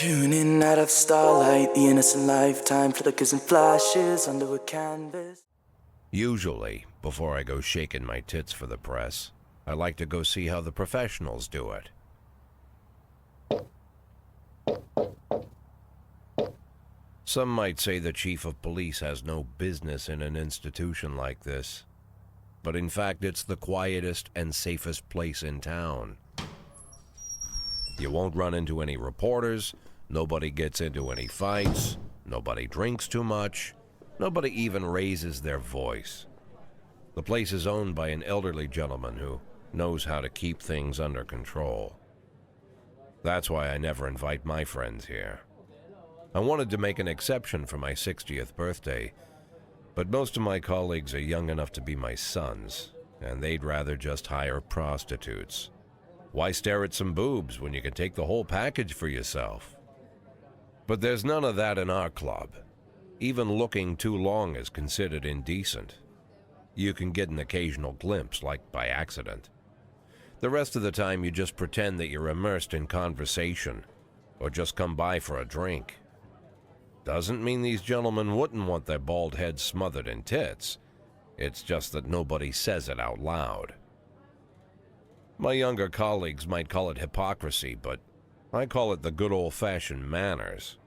Tuning out of starlight, the innocent lifetime flickers and flashes under a canvas. Usually, before I go shaking my tits for the press, I like to go see how the professionals do it. Some might say the chief of police has no business in an institution like this, but in fact it's the quietest and safest place in town. You won't run into any reporters, nobody gets into any fights, nobody drinks too much, nobody even raises their voice. The place is owned by an elderly gentleman who knows how to keep things under control. That's why I never invite my friends here. I wanted to make an exception for my 60th birthday, but most of my colleagues are young enough to be my sons, and they'd rather just hire prostitutes. Why stare at some boobs when you can take the whole package for yourself? But there's none of that in our club. Even looking too long is considered indecent. You can get an occasional glimpse, like by accident. The rest of the time you just pretend that you're immersed in conversation, or just come by for a drink. Doesn't mean these gentlemen wouldn't want their bald heads smothered in tits. It's just that nobody says it out loud. My younger colleagues might call it hypocrisy, but I call it the good old-fashioned manners.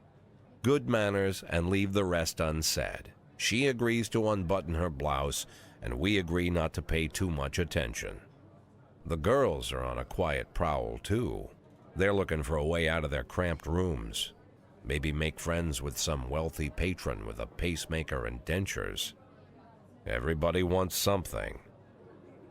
Good manners and leave the rest unsaid. She agrees to unbutton her blouse, and we agree not to pay too much attention. The girls are on a quiet prowl, too. They're looking for a way out of their cramped rooms. Maybe make friends with some wealthy patron with a pacemaker and dentures. Everybody wants something.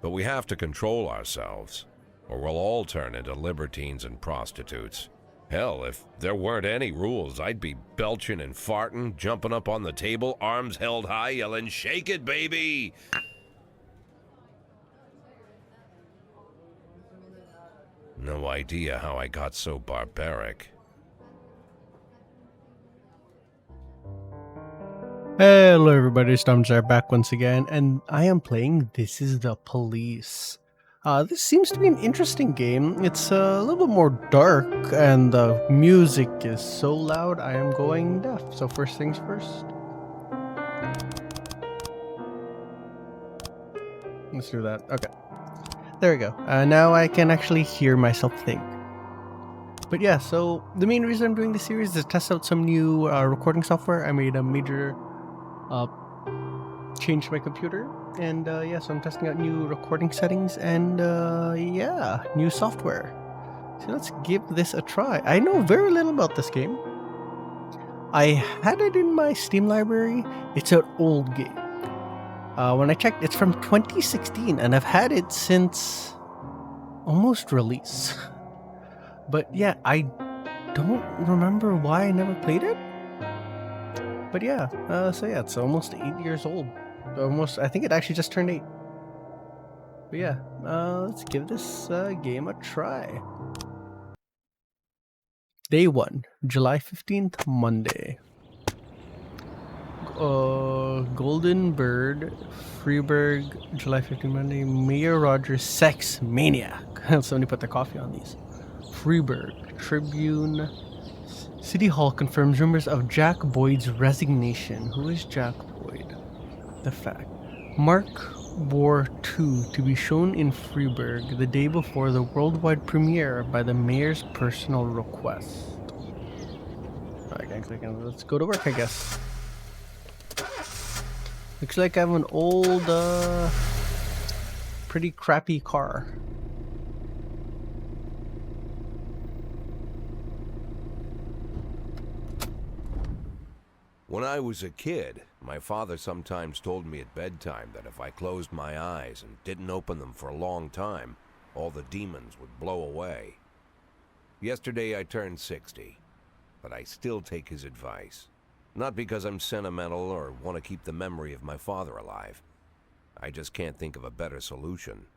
But we have to control ourselves, or we'll all turn into libertines and prostitutes. Hell, if there weren't any rules, I'd be belching and farting, jumping up on the table, arms held high, yelling, "Shake it, baby!" No idea how I got so barbaric. Hello everybody, Stormjar back once again, and I am playing This Is the Police. This seems to be an interesting game. It's a little bit more dark, and the music is so loud I am going deaf. So first things first. Let's do that. Okay. There we go. Now I can actually hear myself think. But yeah, so the main reason I'm doing this series is to test out some new recording software. I made a major change to my computer, and yeah, so I'm testing out new recording settings and yeah, new software. So let's give this a try. I know very little about this game. I had it in my Steam library. It's an old game. When I checked, it's from 2016, and I've had it since almost release. But yeah, I don't remember why I never played it. But yeah, so yeah, it's almost 8 years old. Almost, I think it actually just turned 8. But yeah, let's give this game a try. Day 1, July 15th, Monday. Golden Bird, Freeburg, July 15th, Monday. Mayor Rogers, Sex Maniac. Somebody put their coffee on these. Freeburg, Tribune. City Hall confirms rumors of Jack Boyd's resignation. Who is Jack Boyd? The fact. Mark War 2 to be shown in Freeburg the day before the worldwide premiere by the mayor's personal request. I can't click on it. Let's go to work, I guess. Looks like I have an old, pretty crappy car. When I was a kid, my father sometimes told me at bedtime that if I closed my eyes and didn't open them for a long time, all the demons would blow away. Yesterday I turned 60, but I still take his advice. Not because I'm sentimental or want to keep the memory of my father alive. I just can't think of a better solution.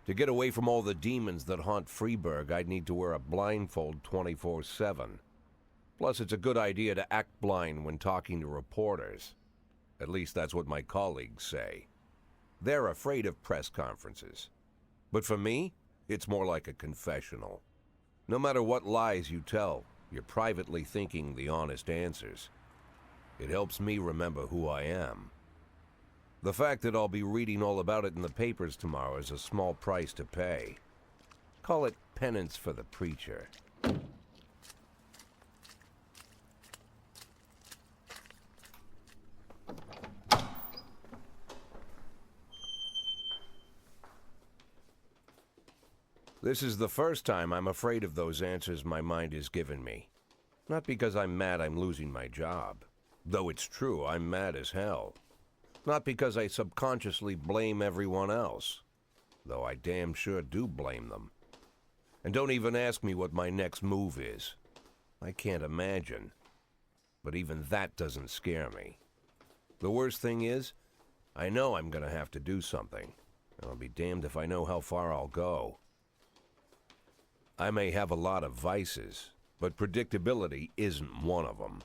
To get away from all the demons that haunt Freeburg, I'd need to wear a blindfold 24/7. Plus, it's a good idea to act blind when talking to reporters. At least that's what my colleagues say. They're afraid of press conferences. But for me, it's more like a confessional. No matter what lies you tell, You're privately thinking the honest answers. It helps me remember who I am. The fact that I'll be reading all about it in the papers tomorrow is a small price to pay. Call it penance for the preacher. This is the first time I'm afraid of those answers my mind has given me. Not because I'm mad I'm losing my job. Though it's true, I'm mad as hell. Not because I subconsciously blame everyone else. Though I damn sure do blame them. And don't even ask me what my next move is. I can't imagine. But even that doesn't scare me. The worst thing is, I know I'm gonna have to do something. And I'll be damned if I know how far I'll go. I may have a lot of vices, but predictability isn't one of them.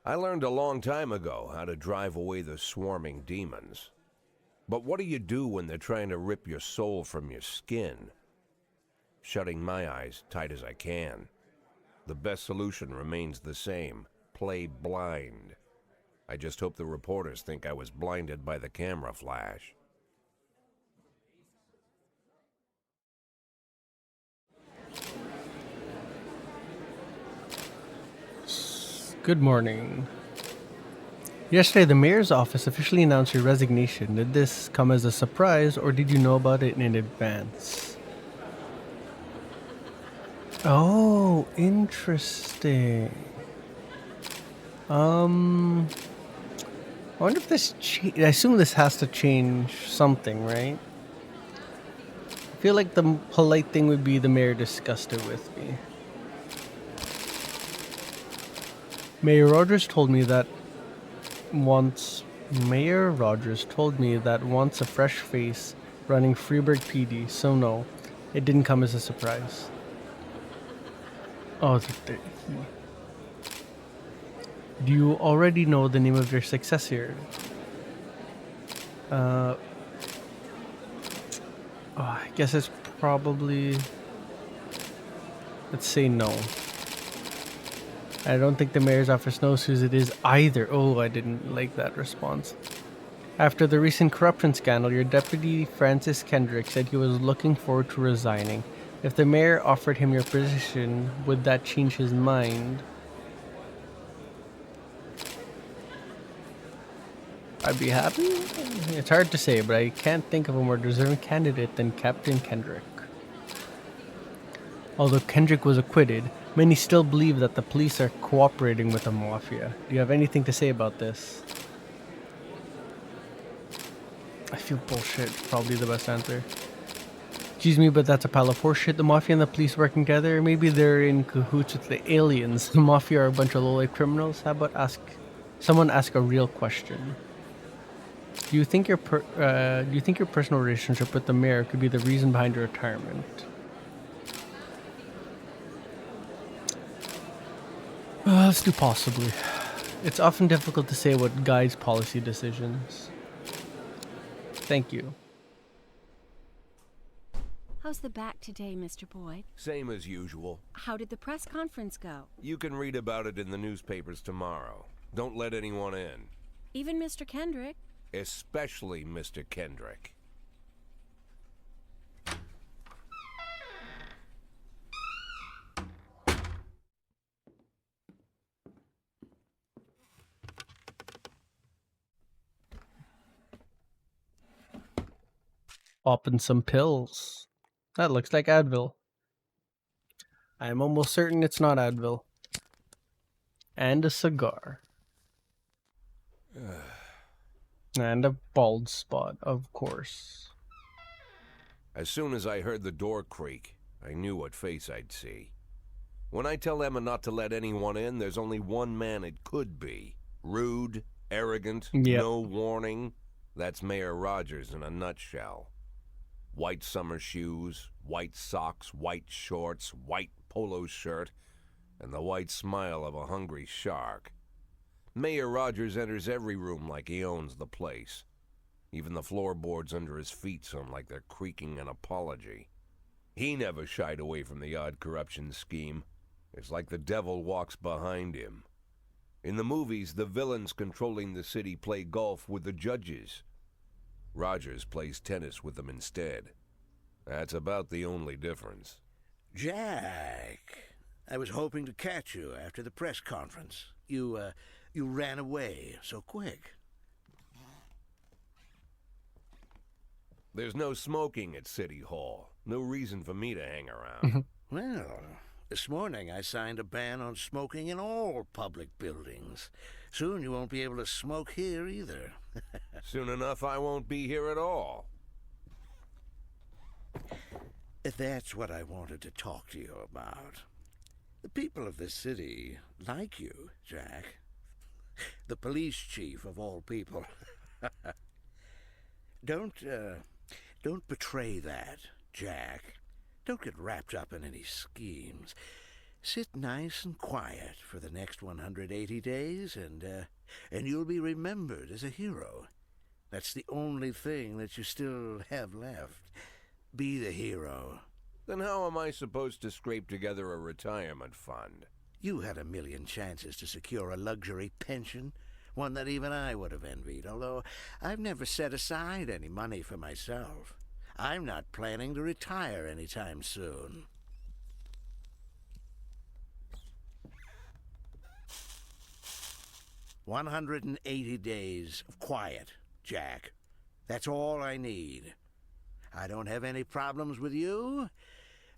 I learned a long time ago how to drive away the swarming demons. But what do you do when they're trying to rip your soul from your skin? Shutting my eyes tight as I can. The best solution remains the same: play blind. I just hope the reporters think I was blinded by the camera flash. Good morning. Yesterday, the mayor's office officially announced your resignation. Did this come as a surprise, or did you know about it in advance? Oh, interesting. I wonder if this... I assume this has to change something, right? I feel like the polite thing would be the mayor discussed it with me. Mayor Rogers told me that once a fresh face running Freeburg PD, so no, it didn't come as a surprise. Oh, do you already know the name of your successor? I guess it's probably... Let's say no. I don't think the mayor's office knows whose it is either. Oh, I didn't like that response. After the recent corruption scandal, your deputy, Francis Kendrick, said he was looking forward to resigning. If the mayor offered him your position, would that change his mind? I'd be happy? It's hard to say, but I can't think of a more deserving candidate than Captain Kendrick. Although Kendrick was acquitted, many still believe that the police are cooperating with the mafia. Do you have anything to say about this? I feel bullshit. Probably the best answer. Excuse me, but that's a pile of horseshit. The mafia and the police working together? Maybe they're in cahoots with the aliens. The mafia are a bunch of low-life criminals. How about someone ask a real question? Do you think your personal relationship with the mayor could be the reason behind your retirement? Let's do possibly. It's often difficult to say what guides policy decisions. Thank you. How's the back today, Mr. Boyd? Same as usual. How did the press conference go? You can read about it in the newspapers tomorrow. Don't let anyone in. Even Mr. Kendrick? Especially Mr. Kendrick. Popping some pills. That looks like Advil. I'm almost certain it's not Advil. And a cigar. And a bald spot, of course. As soon as I heard the door creak, I knew what face I'd see. When I tell Emma not to let anyone in, there's only one man it could be. Rude, arrogant, Yep. no warning. That's Mayor Rogers in a nutshell. White summer shoes, white socks, white shorts, white polo shirt, and the white smile of a hungry shark. Mayor Rogers enters every room like he owns the place. Even the floorboards under his feet sound like they're creaking an apology. He never shied away from the odd corruption scheme. It's like the devil walks behind him. In the movies, the villains controlling the city play golf with the judges. Rogers plays tennis with them instead. That's about the only difference. Jack, I was hoping to catch you after the press conference. You ran away so quick. There's no smoking at City Hall. No reason for me to hang around. Well, this morning I signed a ban on smoking in all public buildings. Soon you won't be able to smoke here either. Soon enough, I won't be here at all. That's what I wanted to talk to you about. The people of this city like you, Jack. The police chief of all people. Don't betray that, Jack. Don't get wrapped up in any schemes. Sit nice and quiet for the next 180 days, and you'll be remembered as a hero. That's the only thing that you still have left. Be the hero. Then how am I supposed to scrape together a retirement fund? You had a million chances to secure a luxury pension, one that even I would have envied, although I've never set aside any money for myself. I'm not planning to retire anytime soon. "180 days of quiet, Jack. That's all I need. I don't have any problems with you,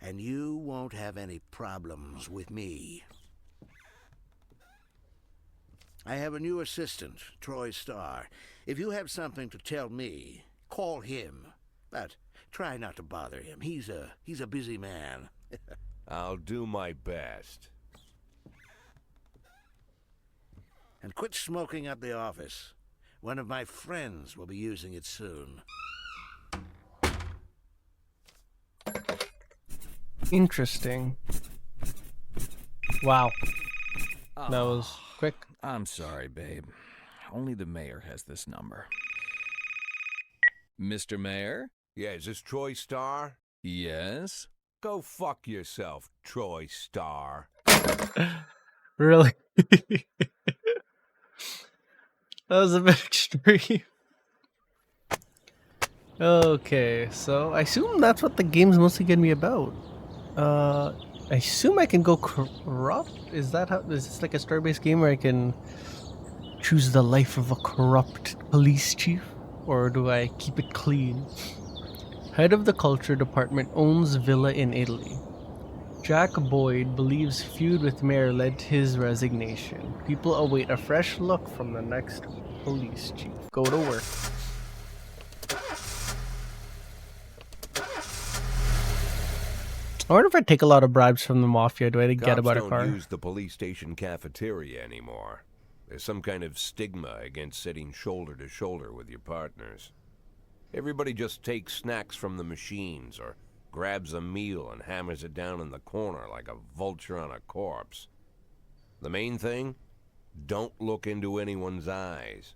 and you won't have any problems with me. I have a new assistant, Troy Starr. If you have something to tell me, call him. But try not to bother him. He's a busy man." I'll do my best. "And quit smoking up the office. One of my friends will be using it soon." Interesting. Wow. That was quick. I'm sorry, babe. Only the mayor has this number. Mr. Mayor? Yeah, is this Troy Starr? Yes? Go fuck yourself, Troy Starr. Really? That was a bit extreme. Okay, so I assume that's what the game's mostly gonna be about. I assume I can go corrupt? Is this like a story-based game where I can choose the life of a corrupt police chief? Or do I keep it clean? Head of the culture department owns villa in Italy. Jack Boyd believes feud with mayor led to his resignation. People await a fresh look from the next police chief. Go to work. I wonder if I take a lot of bribes from the mafia, do I get about a car? Cops don't use the police station cafeteria anymore. There's some kind of stigma against sitting shoulder to shoulder with your partners. Everybody just takes snacks from the machines or grabs a meal and hammers it down in the corner like a vulture on a corpse. The main thing? Don't look into anyone's eyes.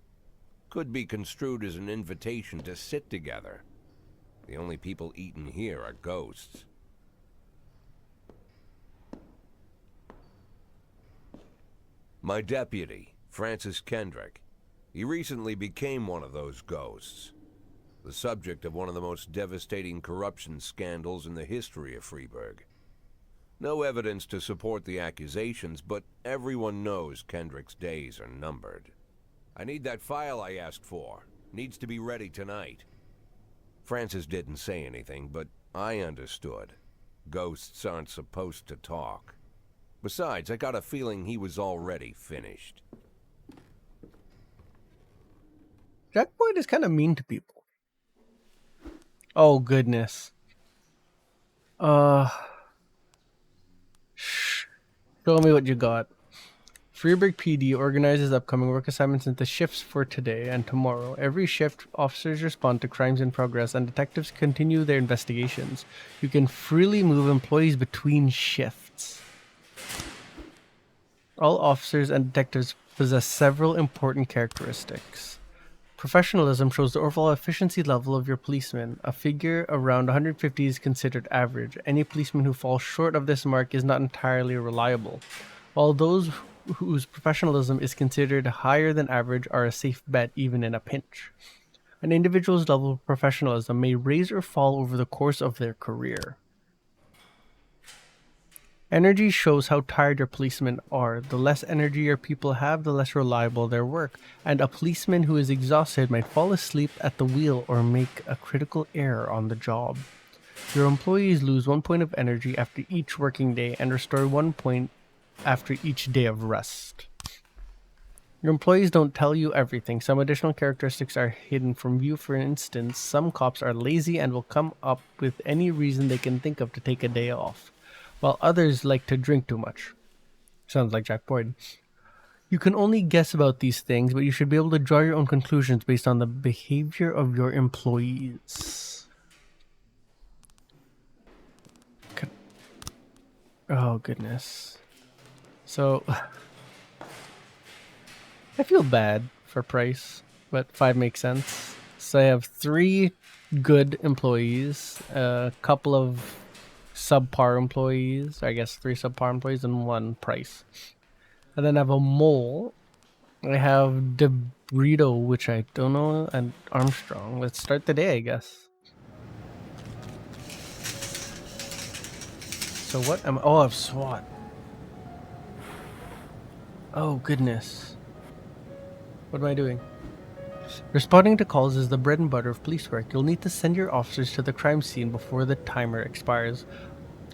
Could be construed as an invitation to sit together. The only people eating here are ghosts. My deputy, Francis Kendrick. He recently became one of those ghosts. The subject of one of the most devastating corruption scandals in the history of Freeburg. No evidence to support the accusations, but everyone knows Kendrick's days are numbered. I need that file I asked for. Needs to be ready tonight. Francis didn't say anything, but I understood. Ghosts aren't supposed to talk. Besides, I got a feeling he was already finished. Jack Boyd is kind of mean to people. Oh, goodness. Show me what you got. Freeburg PD organizes upcoming work assignments into shifts for today and tomorrow. Every shift, officers respond to crimes in progress and detectives continue their investigations. You can freely move employees between shifts. All officers and detectives possess several important characteristics. Professionalism shows the overall efficiency level of your policeman. A figure around 150 is considered average. Any policeman who falls short of this mark is not entirely reliable, while those whose professionalism is considered higher than average are a safe bet even in a pinch. An individual's level of professionalism may rise or fall over the course of their career. Energy shows how tired your policemen are. The less energy your people have, the less reliable their work, and a policeman who is exhausted might fall asleep at the wheel or make a critical error on the job. Your employees lose 1 point of energy after each working day and restore 1 point after each day of rest. Your employees don't tell you everything. Some additional characteristics are hidden from view. For instance, some cops are lazy and will come up with any reason they can think of to take a day off, while others like to drink too much. Sounds like Jack Boyd. You can only guess about these things, but you should be able to draw your own conclusions based on the behavior of your employees. Oh, goodness. So, I feel bad for Price, but 5 makes sense. So I have 3 good employees, a couple of subpar employees, I guess 3 subpar employees, and 1 Price. And then I have a Mole. I have DeBrito, which I don't know, and Armstrong. Let's start the day, I guess. So what am I? Oh, I have SWAT. Oh, goodness. What am I doing? Responding to calls is the bread and butter of police work. You'll need to send your officers to the crime scene before the timer expires.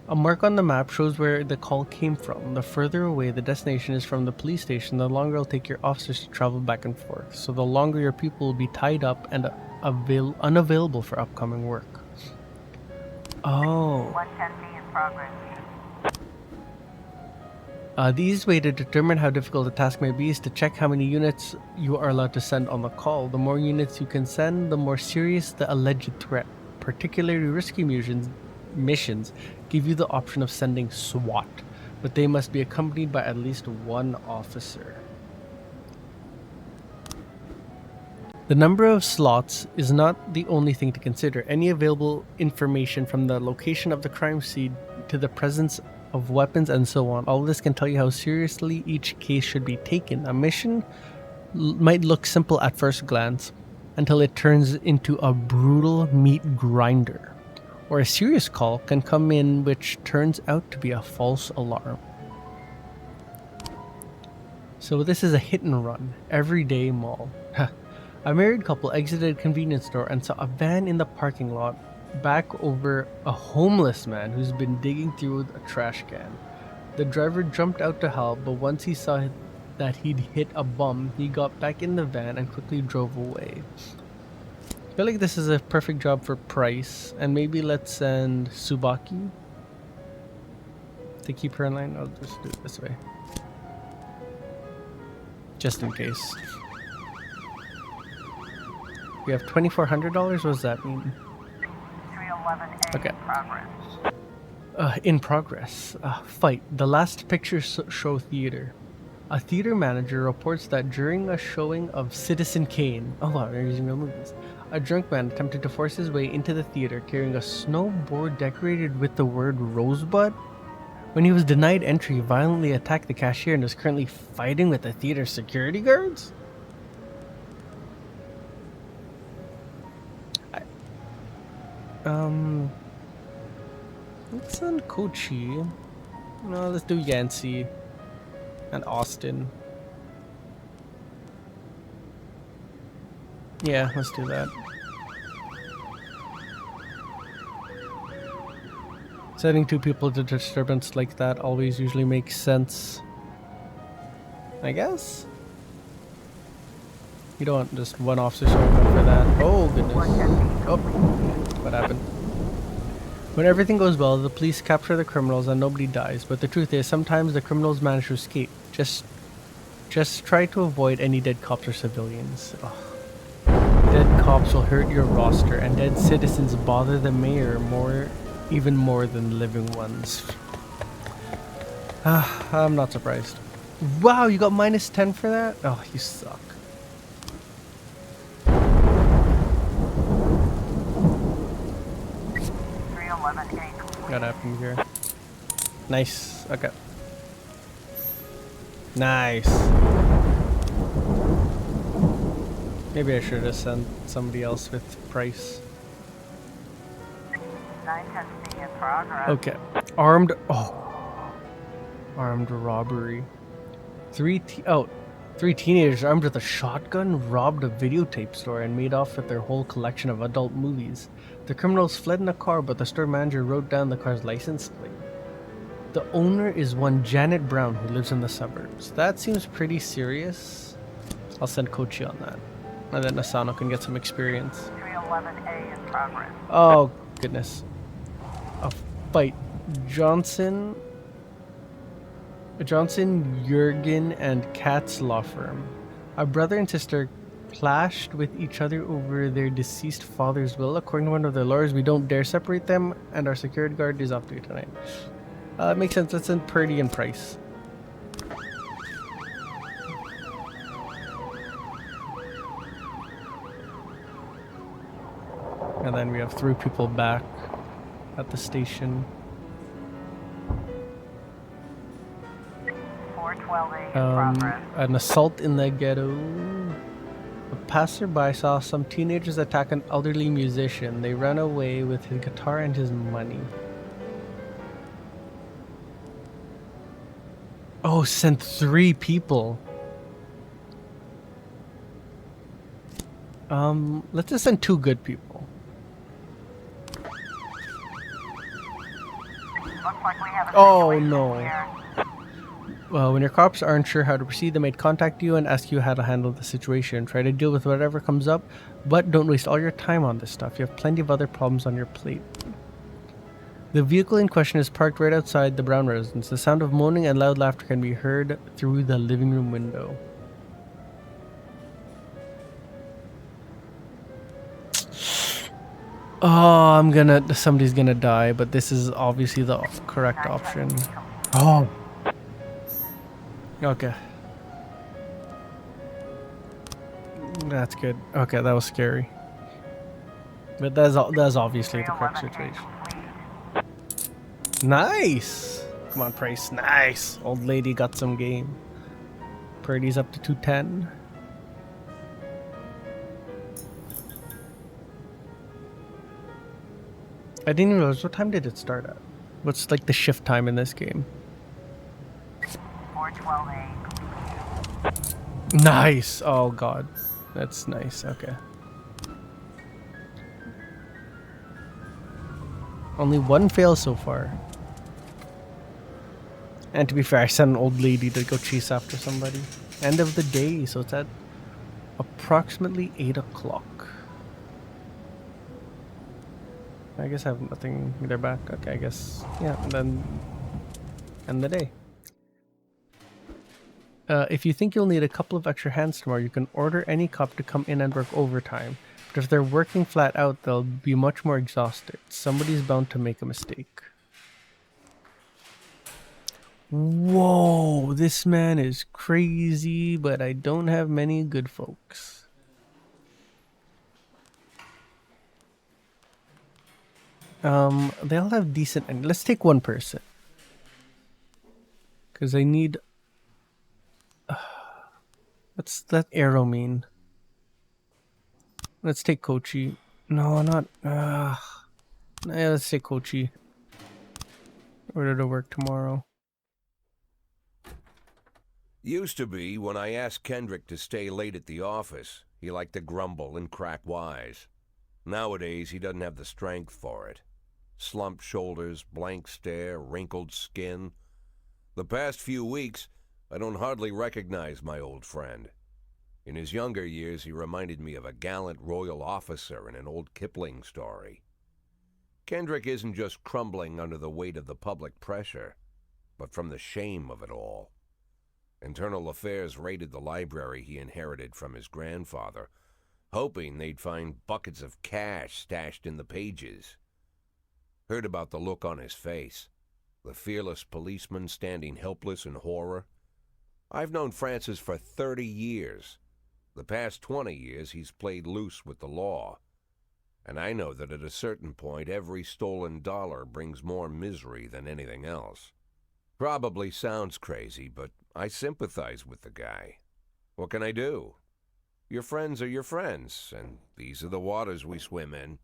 A mark on the map shows where the call came from. The further away the destination is from the police station, the longer it'll take your officers to travel back and forth. So the longer your people will be tied up and unavailable for upcoming work. Oh. 110B in progress. The easiest way to determine how difficult a task may be is to check how many units you are allowed to send on the call. The more units you can send, the more serious the alleged threat. Particularly risky missions give you the option of sending SWAT, but they must be accompanied by at least 1 officer. The number of slots is not the only thing to consider. Any available information from the location of the crime scene to the presence of weapons and so on. All of this can tell you how seriously each case should be taken. A mission might look simple at first glance until it turns into a brutal meat grinder. Or a serious call can come in which turns out to be a false alarm. So this is a hit and run, everyday mall. A married couple exited a convenience store and saw a van in the parking lot back over a homeless man who's been digging through a trash can. The driver jumped out to help, but once he saw that he'd hit a bum, he got back in the van and quickly drove away. I feel like this is a perfect job for Price, and maybe let's send Tsubaki to keep her in line. I'll just do it this way, just in case. We have $2,400. What does that mean? 311A Okay. in progress. In progress. Fight. The Last Picture Show Theater. A theater manager reports that during a showing of Citizen Kane, oh wow, they're using real movies, a drunk man attempted to force his way into the theater carrying a snowboard decorated with the word Rosebud. When he was denied entry, he violently attacked the cashier and is currently fighting with the theater security guards? Let's send Kochi. No, let's do Yancy and Austin. Yeah, let's do that. Sending 2 people to disturbance like that always usually makes sense, I guess. You don't want just 1 officer showing up for that. Oh goodness. Oh, what happened? When everything goes well, the police capture the criminals and nobody dies. But the truth is, sometimes the criminals manage to escape. Just try to avoid any dead cops or civilians. Ugh. Dead cops will hurt your roster, and dead citizens bother the mayor even more than living ones. I'm not surprised. Wow, you got -10 for that? Oh, you suck. What happened here? Nice. Okay. Nice. Maybe I should have sent somebody else with Price. 910C in progress. Okay. Armed. Oh. Armed robbery. Three teenagers armed with a shotgun robbed a videotape store and made off with their whole collection of adult movies. The criminals fled in a car, but the store manager wrote down the car's license plate. The owner is one Janet Brown, who lives in the suburbs. That seems pretty serious. I'll send Kochi on that. And then Asano can get some experience. 311A in progress. Oh, goodness. A fight. Johnson, Jurgen, and Katz law firm. A brother and sister clashed with each other over their deceased father's will. According to one of their lawyers, we don't dare separate them, and our security guard is off duty tonight. Makes sense. Let's send Purdy and Price. And then we have 3 people back at the station. 412A in progress. An assault in the ghetto. A passerby saw some teenagers attack an elderly musician. They ran away with his guitar and his money. Oh, sent 3 people. Let's just send 2 good people. Looks like we have a Oh, situation no. here. Well, when your cops aren't sure how to proceed, they might contact you and ask you how to handle the situation. Try to deal with whatever comes up, but don't waste all your time on this stuff. You have plenty of other problems on your plate. The vehicle in question is parked right outside the Brown residence. The sound of moaning and loud laughter can be heard through the living room window. Oh, somebody's gonna die, but this is obviously the correct option. Oh. Okay. That's good. Okay, that was scary. But that's obviously the correct 311A situation. complete. Nice! Come on, Price. Nice! Old lady got some game. Purdy's up to 210. I didn't even realize, what time did it start at? What's like the shift time in this game? 412A complete. Nice! Oh god. That's nice. Okay. Only 1 fail so far. And to be fair, I sent an old lady to go chase after somebody. End of the day, so it's at approximately 8 o'clock. I guess I have nothing. They're back. Okay, I guess. Yeah, and then end the day. If you think you'll need a couple of extra hands tomorrow, you can order any cop to come in and work overtime. But if they're working flat out, they'll be much more exhausted. Somebody's bound to make a mistake. Whoa, this man is crazy, but I don't have many good folks. They all have decent. And let's take 1 person. Because I need. What's that arrow mean? Let's take Kochi. No, not. Yeah, let's take Kochi. Order to work tomorrow. Used to be, when I asked Kendrick to stay late at the office, he liked to grumble and crack wise. Nowadays, he doesn't have the strength for it. Slumped shoulders, blank stare, wrinkled skin. The past few weeks, I don't hardly recognize my old friend. In his younger years, he reminded me of a gallant royal officer in an old Kipling story. Kendrick isn't just crumbling under the weight of the public pressure, but from the shame of it all. Internal Affairs raided the library he inherited from his grandfather, hoping they'd find buckets of cash stashed in the pages. Heard about the look on his face, the fearless policeman standing helpless in horror. I've known Francis for 30 years. The past 20 years he's played loose with the law. And I know that at a certain point, every stolen dollar brings more misery than anything else. Probably sounds crazy, but I sympathize with the guy. What can I do? Your friends are your friends, and these are the waters we swim in.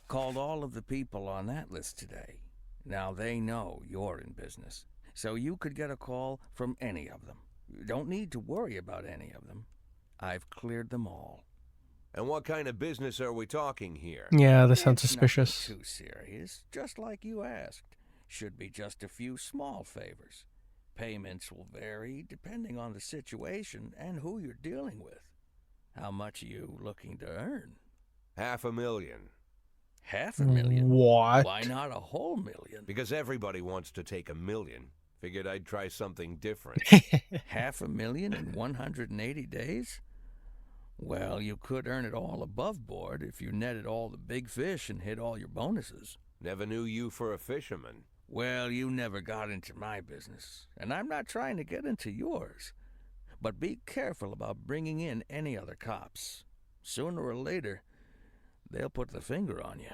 Called all of the people on that list today. Now they know you're in business, so you could get a call from any of them. You don't need to worry about any of them. I've cleared them all. And what kind of business are we talking here? Yeah, this sounds It's suspicious. nothing too serious, just like you asked. Should be just a few small favors. Payments will vary depending on the situation and who you're dealing with. How much are you looking to earn? $500,000. $500,000? What? Why not a whole million? Because everybody wants to take $1 million. Figured I'd try something different. $500,000 in 180 days? Well, you could earn it all above board if you netted all the big fish and hit all your bonuses. Never knew you for a fisherman. Well, you never got into my business, and I'm not trying to get into yours. But be careful about bringing in any other cops. Sooner or later, they'll put the finger on you.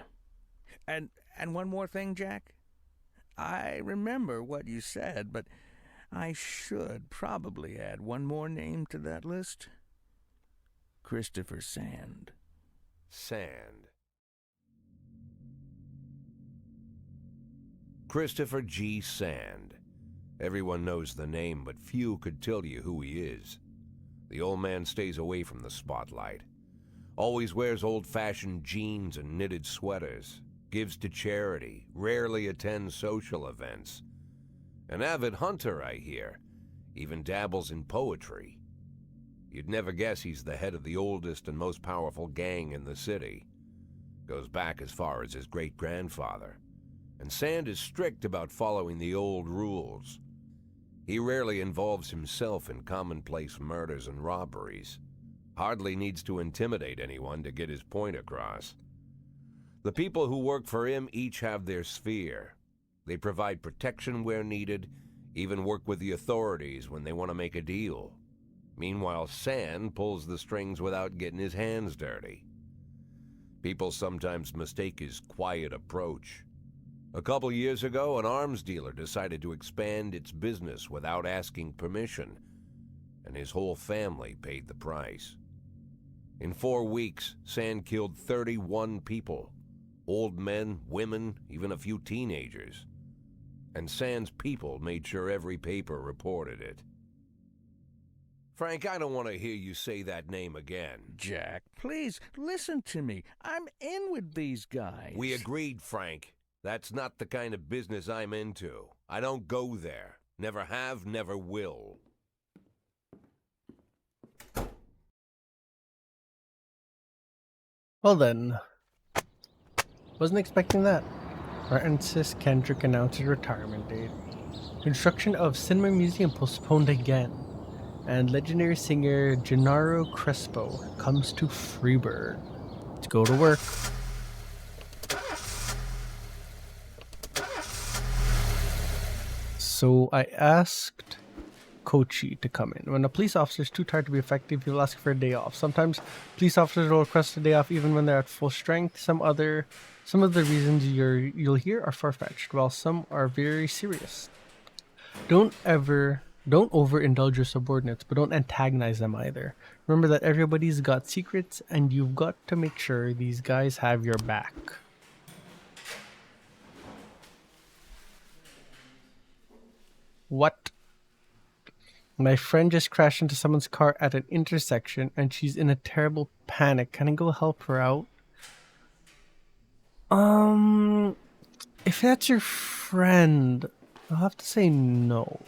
And one more thing, Jack. I remember what you said, but I should probably add one more name to that list. Christopher Sand. Sand. Christopher G. Sand. Everyone knows the name, but few could tell you who he is. The old man stays away from the spotlight. Always wears old-fashioned jeans and knitted sweaters. Gives to charity. Rarely attends social events. An avid hunter, I hear. Even dabbles in poetry. You'd never guess he's the head of the oldest and most powerful gang in the city. Goes back as far as his great-grandfather. And Sand is strict about following the old rules. He rarely involves himself in commonplace murders and robberies. Hardly needs to intimidate anyone to get his point across. The people who work for him each have their sphere. They provide protection where needed, even work with the authorities when they want to make a deal. Meanwhile, Sand pulls the strings without getting his hands dirty. People sometimes mistake his quiet approach. A couple years ago, an arms dealer decided to expand its business without asking permission, and his whole family paid the price. In 4 weeks, Sand killed 31 people. Old men, women, even a few teenagers. And Sand's people made sure every paper reported it. Frank, I don't want to hear you say that name again. Jack, please, listen to me. I'm in with these guys. We agreed, Frank. That's not the kind of business I'm into. I don't go there. Never have, never will. Well then. Wasn't expecting that. Francis Kendrick announced his retirement date. Construction of Cinema Museum postponed again. And legendary singer Gennaro Crespo comes to Freeburg. Let's go to work. So I asked Kochi to come in. When a police officer is too tired to be effective, he'll ask for a day off. Sometimes police officers will request a day off even when they're at full strength. Some of the reasons you'll hear are far-fetched, while some are very serious. Don't overindulge your subordinates, but don't antagonize them either. Remember that everybody's got secrets, and you've got to make sure these guys have your back. What? My friend just crashed into someone's car at an intersection, and she's in a terrible panic. Can I go help her out? If that's your friend, I'll have to say no.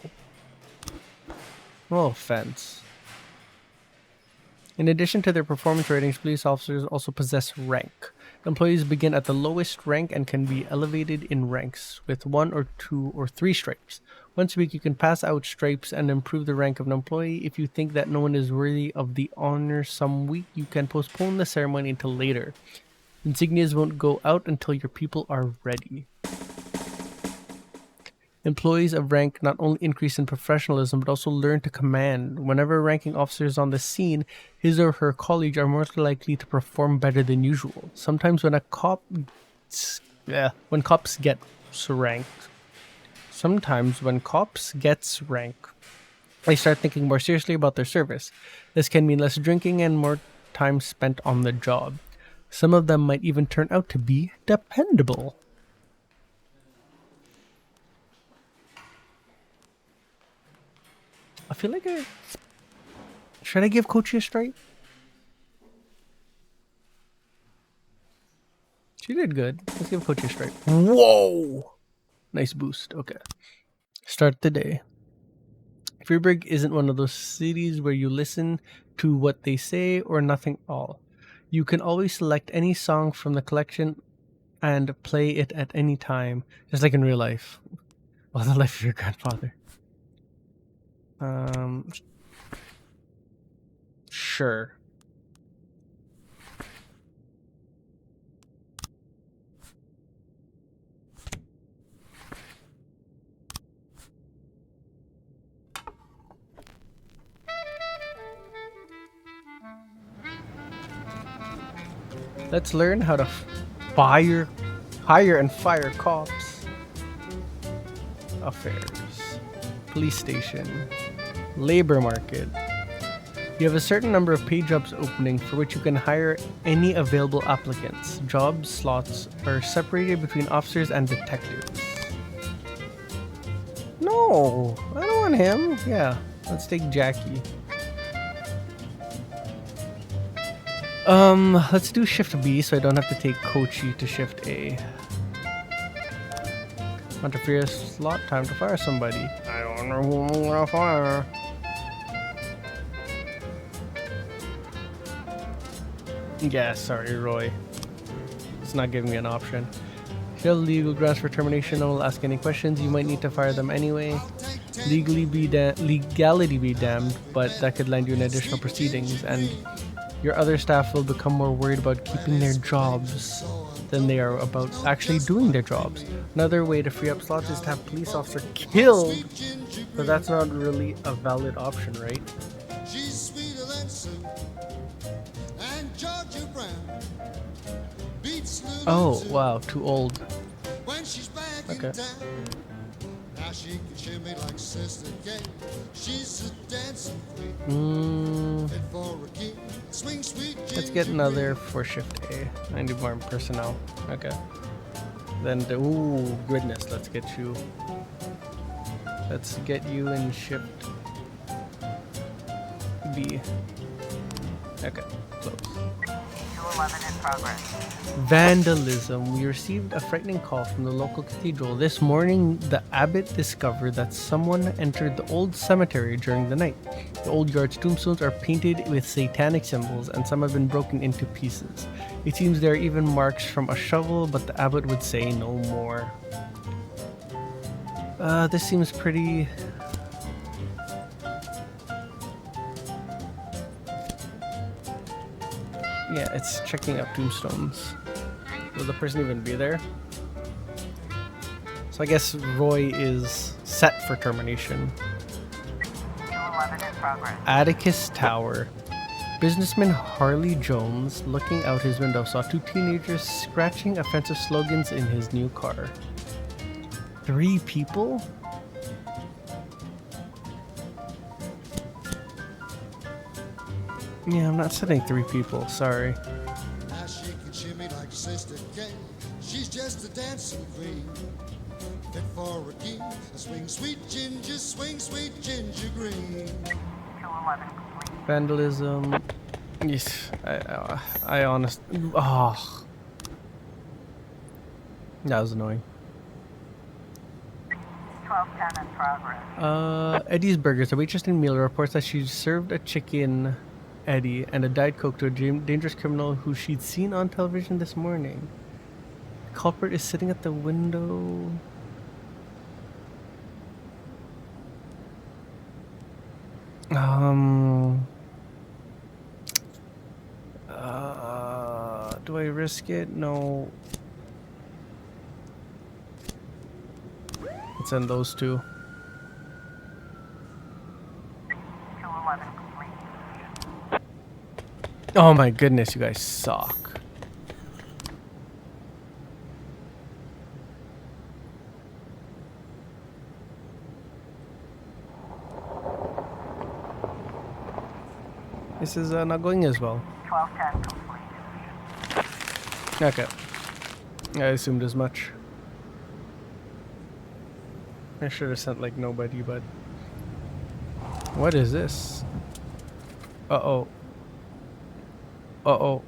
No offense. In addition to their performance ratings, police officers also possess rank. Employees begin at the lowest rank and can be elevated in ranks with 1 or 2 or 3 stripes. Once a week, you can pass out stripes and improve the rank of an employee. If you think that no one is worthy of the honor some week, you can postpone the ceremony until later. Insignias won't go out until your people are ready. Employees of rank not only increase in professionalism but also learn to command. Whenever a ranking officer is on the scene, his or her colleagues are more likely to perform better than usual. Sometimes when cops get rank, they start thinking more seriously about their service. This can mean less drinking and more time spent on the job. Some of them might even turn out to be dependable. I feel like should I give Kochi a strike? She did good. Let's give Kochi a strike. Whoa! Nice boost. Okay. Start the day. Freeburg isn't one of those cities where you listen to what they say or nothing at all. You can always select any song from the collection and play it at any time, just like in real life. Well, the life of your grandfather. Sure. Let's learn how to hire and fire cops. Affairs. Police station. Labor market. You have a certain number of paid jobs opening for which you can hire any available applicants. Job slots are separated between officers and detectives. No, I don't want him. Yeah, let's take Jackie. Let's do shift B so I don't have to take Kochi to shift A. Want to free a slot? Time to fire somebody. I don't know who I'm gonna fire. Yeah, sorry, Roy. It's not giving me an option. If you have legal grounds for termination, I will ask any questions. You might need to fire them anyway. Legality be damned, but that could land you in additional proceedings, and your other staff will become more worried about keeping their jobs than they are about actually doing their jobs. Another way to free up slots is to have police officer killed, but that's not really a valid option, right? She's sweeter than Sue and Georgia Brown. Beats Lulu Oh, too wow, too old. when she's back Okay. in town. Now she can shimmy like Sister Kate. She's a dancing queen. Fit for a king. Swing sweet Let's get another for shift A. I need more personnel. Okay. Then ooh, goodness, let's get you. Let's get you in shift B. Okay, close. 211 in progress. Vandalism. We received a frightening call from the local cathedral. This morning, the abbot discovered that someone entered the old cemetery during the night. The old yard's tombstones are painted with satanic symbols, and some have been broken into pieces. It seems there are even marks from a shovel, but the abbot would say no more. This seems pretty... Yeah, it's checking up tombstones. Will the person even be there? So I guess Roy is set for termination. 211 in progress. Atticus Tower. Businessman Harley Jones, looking out his window, saw two teenagers scratching offensive slogans in his new car. 3 people? Yeah, I'm not setting 3 people, sorry. Now she can shimmy like Sister Kate. She's just a dancing queen. Fit for a king. Swing sweet ginger green. 211 complete. Vandalism. Yes, I honestly. Oh. That was annoying. 1210 in progress. Eddie's Burgers. A waitress in Meal reports that she served a chicken Eddie and a Diet Coke to a dangerous criminal who she'd seen on television this morning. The culprit is sitting at the window. Do I risk it? No. Let's send those two. 211 complete. Oh my goodness, you guys suck. This is not going as well. 1210 complete. Okay. I assumed as much. I should have sent like nobody, but... What is this? Uh-oh. Uh-oh.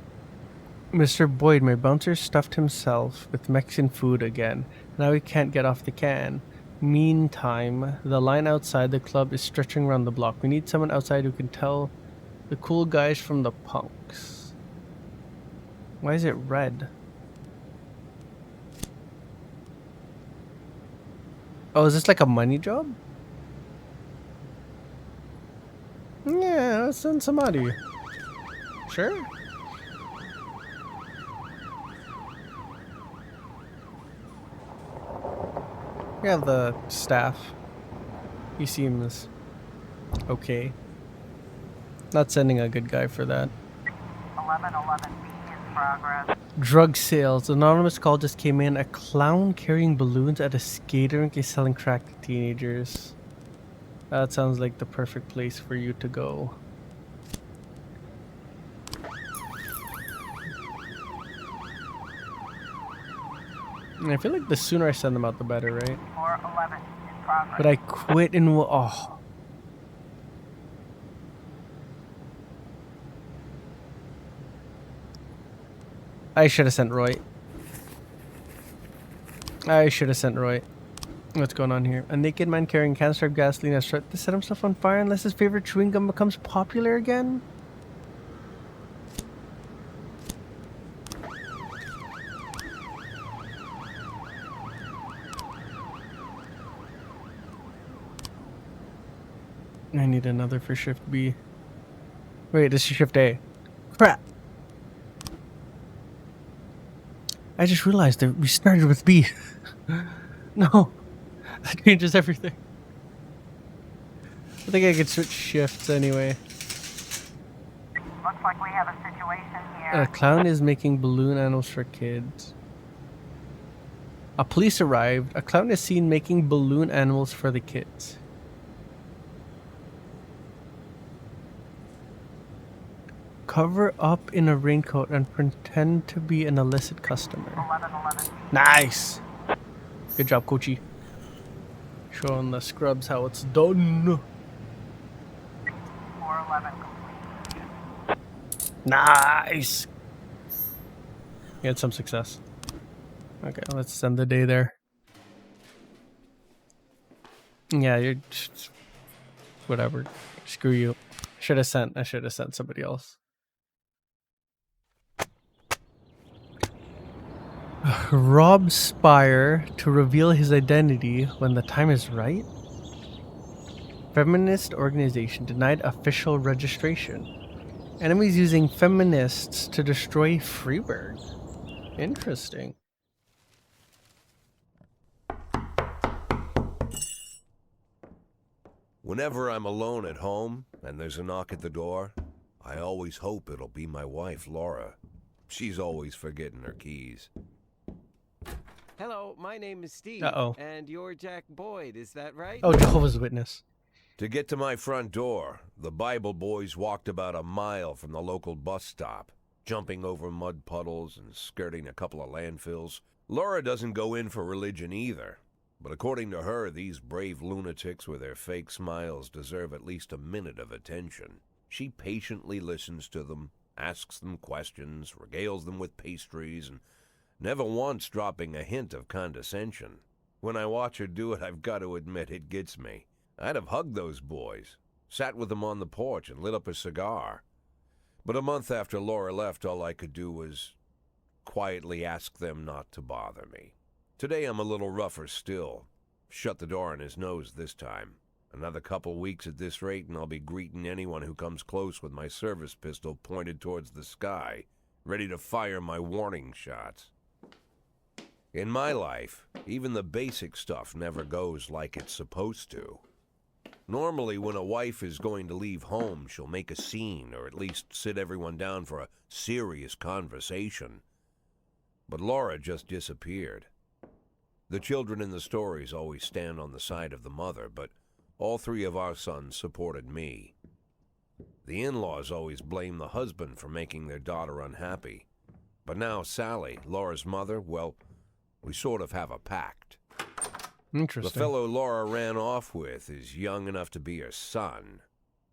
Mr. Boyd, my bouncer stuffed himself with Mexican food again. Now he can't get off the can. Meantime, the line outside the club is stretching around the block. We need someone outside who can tell the cool guys from the punks. Why is it red? Oh, is this like a money job? Yeah, let's send somebody. Sure. We have the staff. He seems okay. Not sending a good guy for that. 1111B in progress. Drug sales. Anonymous call just came in. A clown carrying balloons at a skater rink is selling crack to teenagers. That sounds like the perfect place for you to go. I feel like the sooner I send them out, the better, right? 411 in progress. But I quit and oh. I should have sent Roy. What's going on here? A naked man carrying a canister of gasoline has threatened to set himself on fire unless his favorite chewing gum becomes popular again? I need another for shift B. Wait, this is shift A. Crap! I just realized that we started with B. No. That changes everything. I think I could switch shifts anyway. Looks like we have a situation here. A clown is making balloon animals for kids. A police arrived. A clown is seen making balloon animals for the kids. Cover up in a raincoat and pretend to be an illicit customer. 1111B. Nice! Good job, Kochi. Showing the scrubs how it's done. 411 complete. Nice! You had some success. Okay, let's send the day there. Yeah, you're just... whatever. Screw you. I should have sent somebody else. Rob Spire to reveal his identity when the time is right? Feminist organization denied official registration. Enemies using feminists to destroy Freeburg. Interesting. Whenever I'm alone at home and there's a knock at the door, I always hope it'll be my wife, Laura. She's always forgetting her keys. Hello, my name is Steve. Uh-oh. And you're Jack Boyd, is that right? Oh, Jehovah's Witness. To get to my front door, the Bible boys walked about a mile from the local bus stop, jumping over mud puddles and skirting a couple of landfills. Laura doesn't go in for religion either, but according to her, these brave lunatics with their fake smiles deserve at least a minute of attention. She patiently listens to them, asks them questions, regales them with pastries, and never once dropping a hint of condescension. When I watch her do it, I've got to admit it gets me. I'd have hugged those boys, sat with them on the porch and lit up a cigar. But a month after Laura left, all I could do was quietly ask them not to bother me. Today I'm a little rougher still. Shut the door on his nose this time. Another couple weeks at this rate and I'll be greeting anyone who comes close with my service pistol pointed towards the sky, ready to fire my warning shots. In my life, even the basic stuff never goes like it's supposed to. Normally, when a wife is going to leave home, she'll make a scene, or at least sit everyone down for a serious conversation. But Laura just disappeared. The children in the stories always stand on the side of the mother, but all 3 of our sons supported me. The in-laws always blame the husband for making their daughter unhappy. But now Sally, Laura's mother, well, we sort of have a pact. Interesting. The fellow Laura ran off with is young enough to be her son.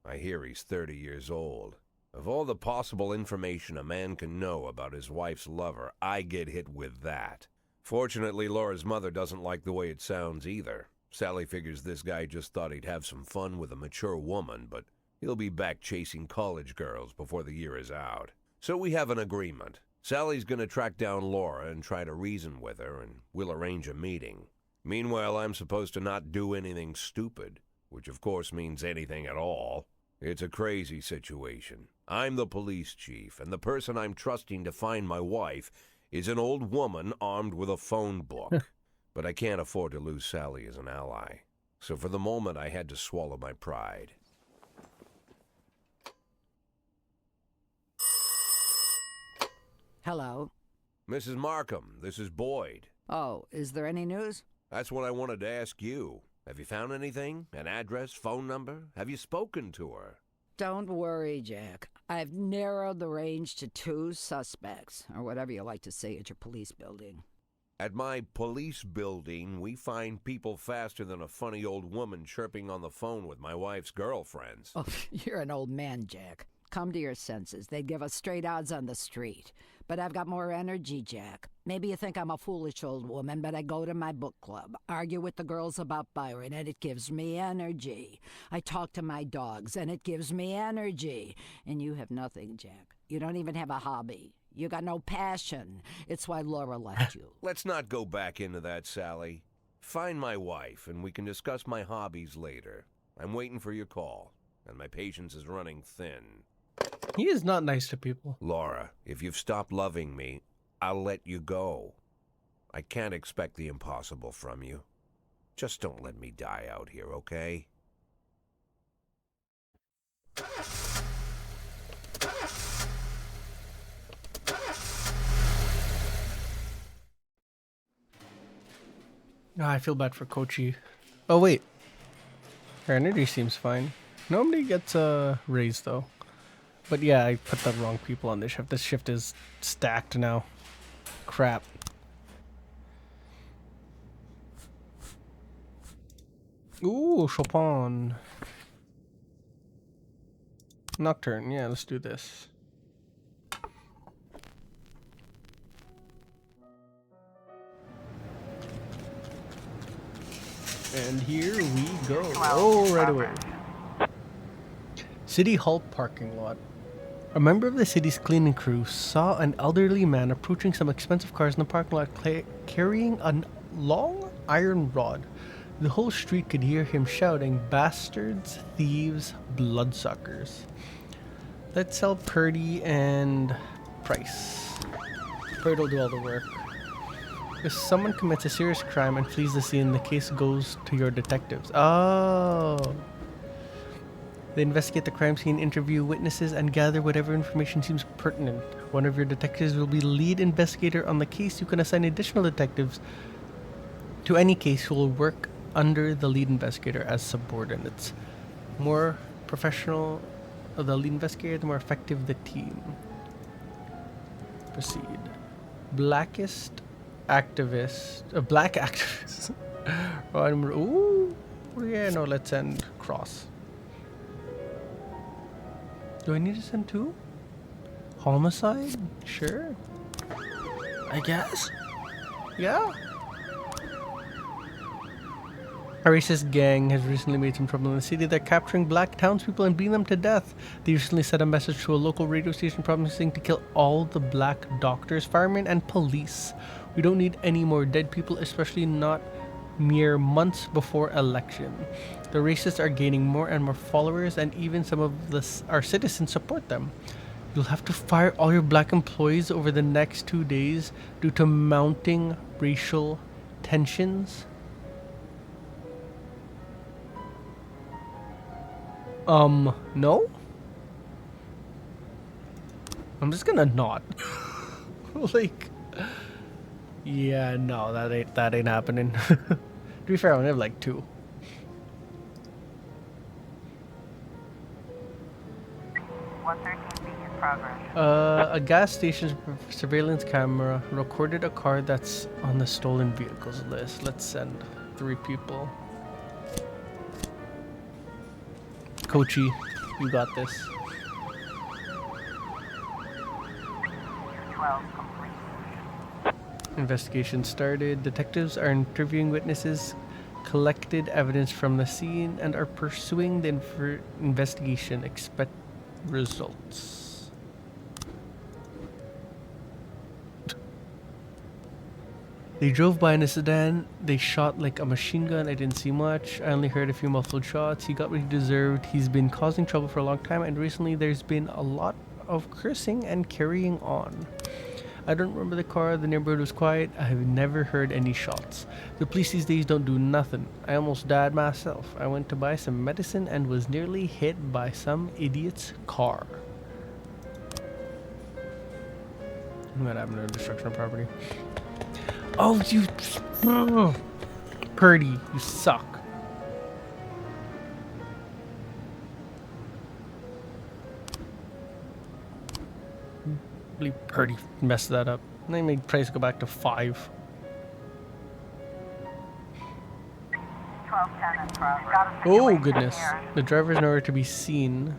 I hear he's 30 years old. Of all the possible information a man can know about his wife's lover, I get hit with that. Fortunately, Laura's mother doesn't like the way it sounds either. Sally figures this guy just thought he'd have some fun with a mature woman, but he'll be back chasing college girls before the year is out. So we have an agreement. Sally's gonna track down Laura and try to reason with her, and we'll arrange a meeting. Meanwhile, I'm supposed to not do anything stupid, which of course means anything at all. It's a crazy situation. I'm the police chief, and the person I'm trusting to find my wife is an old woman armed with a phone book. But I can't afford to lose Sally as an ally. So for the moment, I had to swallow my pride. Hello. Mrs. Markham, this is Boyd. Oh, is there any news? That's what I wanted to ask you. Have you found anything? An address, phone number? Have you spoken to her? Don't worry, Jack. I've narrowed the range to 2 suspects, or whatever you like to say at your police building. At my police building, we find people faster than a funny old woman chirping on the phone with my wife's girlfriends. Oh, you're an old man, Jack. Come to your senses. They'd give us straight odds on the street. But I've got more energy, Jack. Maybe you think I'm a foolish old woman, but I go to my book club, argue with the girls about Byron, and it gives me energy. I talk to my dogs, and it gives me energy. And you have nothing, Jack. You don't even have a hobby. You got no passion. It's why Laura left you. Let's not go back into that, Sally. Find my wife, and we can discuss my hobbies later. I'm waiting for your call, and my patience is running thin. He is not nice to people. Laura, if you've stopped loving me, I'll let you go. I can't expect the impossible from you. Just don't let me die out here, okay? I feel bad for Kochi. Oh, wait. Her energy seems fine. Nobody gets raised, though. But yeah, I put the wrong people on this shift. This shift is stacked now. Crap. Ooh, Chopin. Nocturne. Yeah, let's do this. And here we go. Oh, right away. City Hall parking lot. A member of the city's cleaning crew saw an elderly man approaching some expensive cars in the parking lot carrying a long iron rod. The whole street could hear him shouting, "Bastards, thieves, bloodsuckers." Let's sell Purdy and Price. Purdy will do all the work. If someone commits a serious crime and flees the scene, the case goes to your detectives. Oh. They investigate the crime scene, interview witnesses, and gather whatever information seems pertinent. One of your detectives will be lead investigator on the case. You can assign additional detectives to any case who will work under the lead investigator as subordinates. More professional the lead investigator, the more effective the team. Proceed. Black activist. Ooh, yeah, no, let's send Cross. Do I need to send 2? Homicide? Sure. I guess. Yeah. A racist gang has recently made some trouble in the city. They're capturing black townspeople and beating them to death. They recently sent a message to a local radio station promising to kill all the black doctors, firemen, and police. We don't need any more dead people, especially not mere months before election. The racists are gaining more and more followers, and even some of our citizens support them. You'll have to fire all your black employees over the next 2 days due to mounting racial tensions. No? I'm just gonna not. Like, yeah, no, that ain't happening. To be fair, I only have like 2. 113B in progress. A gas station's surveillance camera recorded a car that's on the stolen vehicles list. Let's send 3 people. Kochi, you got this. 12 complete. Investigation started. Detectives are interviewing witnesses, collected evidence from the scene, and are pursuing the investigation. Expect results. They drove by in a sedan. They shot like a machine gun. I didn't see much. I only heard a few muffled shots. He got what he deserved. He's been causing trouble for a long time, and recently there's been a lot of cursing and carrying on. I don't remember the car. The neighborhood was quiet. I have never heard any shots. The police these days don't do nothing. I almost died myself. I went to buy some medicine and was nearly hit by some idiot's car. What happened to destruction of property? Oh, you... Purdy, you suck. I believe Purdy messed that up. And they made price go back to 5. 1210 in progress. Got a Oh, situation goodness. here. The driver is nowhere to be seen.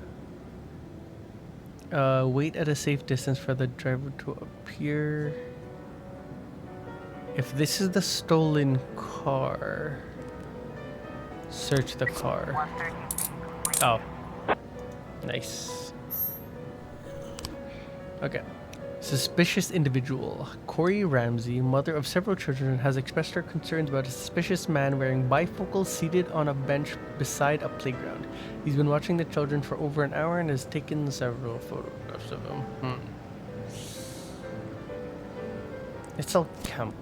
Wait at a safe distance for the driver to appear. If this is the stolen car, search the car. 113B complete. Oh. Nice. Okay. Suspicious individual. Corey Ramsey, mother of several children, has expressed her concerns about a suspicious man wearing bifocals seated on a bench beside a playground. He's been watching the children for over an hour and has taken several photographs of them. It's all camp.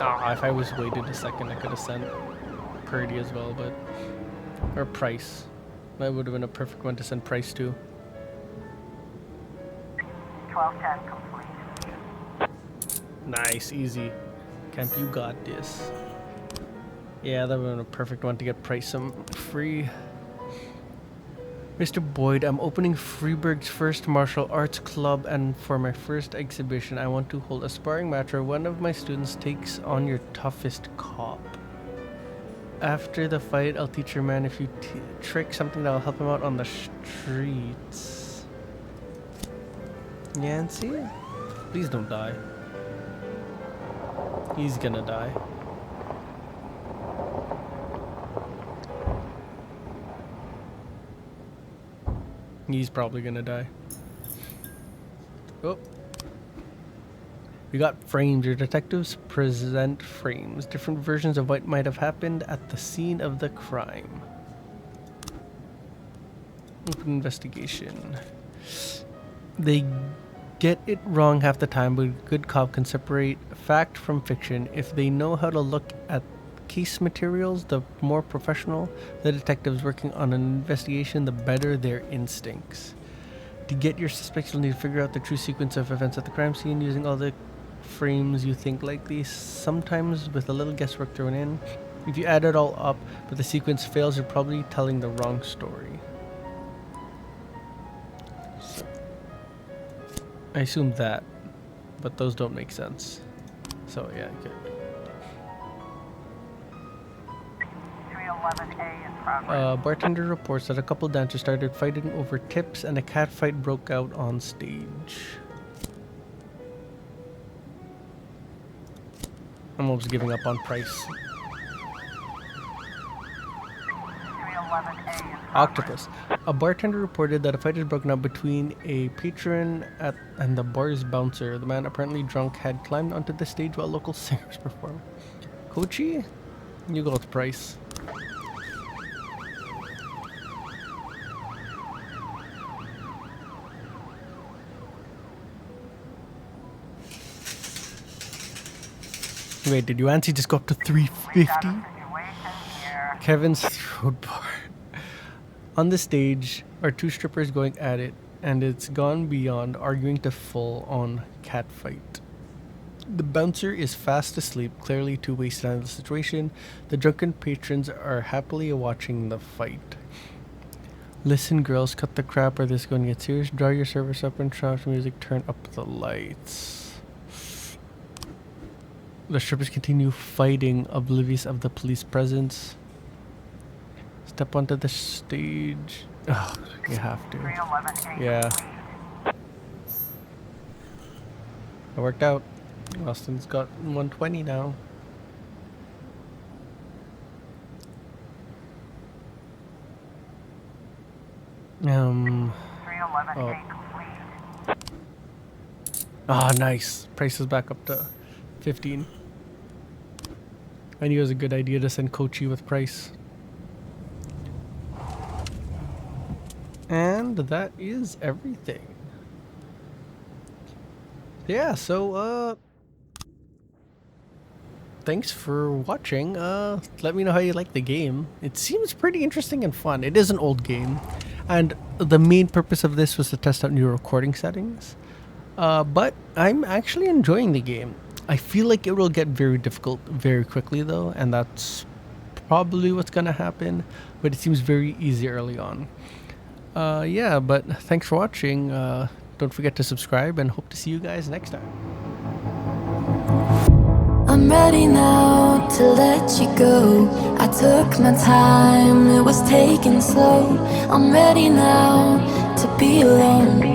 If I was waited a second, I could have sent Purdy as well, but... Or Price. That would have been a perfect one to send Price to. 1210 complete. Nice, easy. Camp, you got this. Yeah, that would have been a perfect one to get Price some free. Mr. Boyd, I'm opening Freeburg's first martial arts club, and for my first exhibition, I want to hold a sparring match where one of my students takes on your toughest cop. After the fight, I'll teach your man a few tricks, something that'll help him out on the streets. Yancy? Please don't die. He's gonna die. He's probably gonna die. Oh. We got frames. Your detectives present frames. Different versions of what might have happened at the scene of the crime. Open investigation. They get it wrong half the time, but a good cop can separate fact from fiction. If they know how to look at case materials, the more professional the detectives working on an investigation, the better their instincts. To get your suspects, you'll need to figure out the true sequence of events at the crime scene using all the frames you think likely, sometimes with a little guesswork thrown in. If you add it all up but the sequence fails, you're probably telling the wrong story. So, I assume that, but those don't make sense. So yeah, okay. 311A in progress. Bartender reports that a couple dancers started fighting over tips and a cat fight broke out on stage. I'm almost giving up on Price. 311A in progress. Octopus. A bartender reported that a fight had broken out between a patron and the bar's bouncer. The man, apparently drunk, had climbed onto the stage while local singers performed. Kochi, you go with Price. Wait, did Yuancy just go up to 350? Situation here. Kevin's throat bar. On the stage are two strippers going at it, and it's gone beyond arguing to full-on catfight. The bouncer is fast asleep, clearly too wasted on the situation. The drunken patrons are happily watching the fight. Listen, girls, cut the crap or this is going to get serious. Draw your service up and shout music, turn up the lights. The strippers continue fighting, oblivious of the police presence. Step onto the stage. Ugh, you have to. 311A Yeah. complete. It worked out. Austin's got 120 now. Oh. 311A complete. Ah, nice. Price is back up to 15. I knew it was a good idea to send Kochi with Price. And that is everything. Yeah, so thanks for watching. Let me know how you like the game. It seems pretty interesting and fun. It is an old game, and the main purpose of this was to test out new recording settings. But I'm actually enjoying the game. I feel like it will get very difficult very quickly though, and that's probably what's gonna happen, but it seems very easy early on. Yeah, but thanks for watching. Don't forget to subscribe, and hope to see you guys next time. I'm ready now to let you go. I took my time, it was taken slow. I'm ready now to be alone.